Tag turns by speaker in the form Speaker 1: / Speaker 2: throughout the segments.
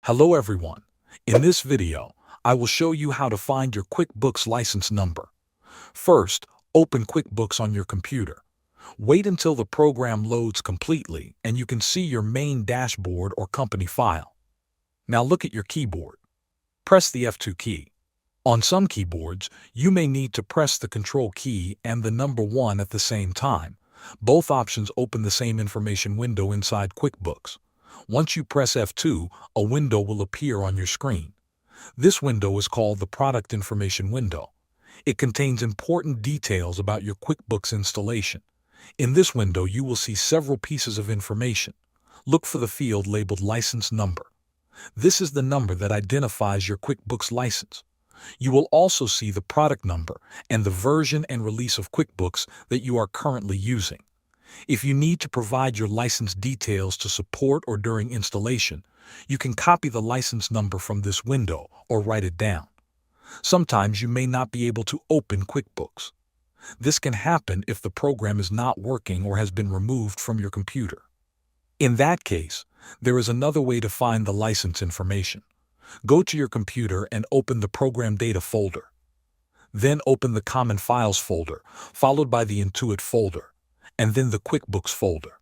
Speaker 1: Hello everyone. In this video, I will show you how to find your QuickBooks license number. First, open QuickBooks on your computer. Wait until the program loads completely and you can see your main dashboard or company file. Now look at your keyboard. Press the F2 key. On some keyboards, you may need to press the Control key and the number 1 at the same time. Both options open the same information window inside QuickBooks. Once you press F2, a window will appear on your screen. This window is called the Product Information window. It contains important details about your QuickBooks installation. In this window, you will see several pieces of information. Look for the field labeled License Number. This is the number that identifies your QuickBooks license. You will also see the product number and the version and release of QuickBooks that you are currently using. If you need to provide your license details to support or during installation, you can copy the license number from this window or write it down. Sometimes you may not be able to open QuickBooks. This can happen if the program is not working or has been removed from your computer. In that case, there is another way to find the license information. Go to your computer and open the Program Data folder. Then open the Common Files folder, followed by the Intuit folder, and then the QuickBooks folder.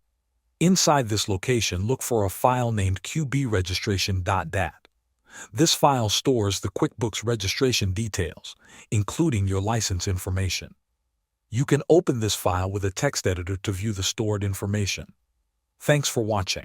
Speaker 1: Inside this location, look for a file named qbregistration.dat. This file stores the QuickBooks registration details, including your license information. You can open this file with a text editor to view the stored information. Thanks for watching.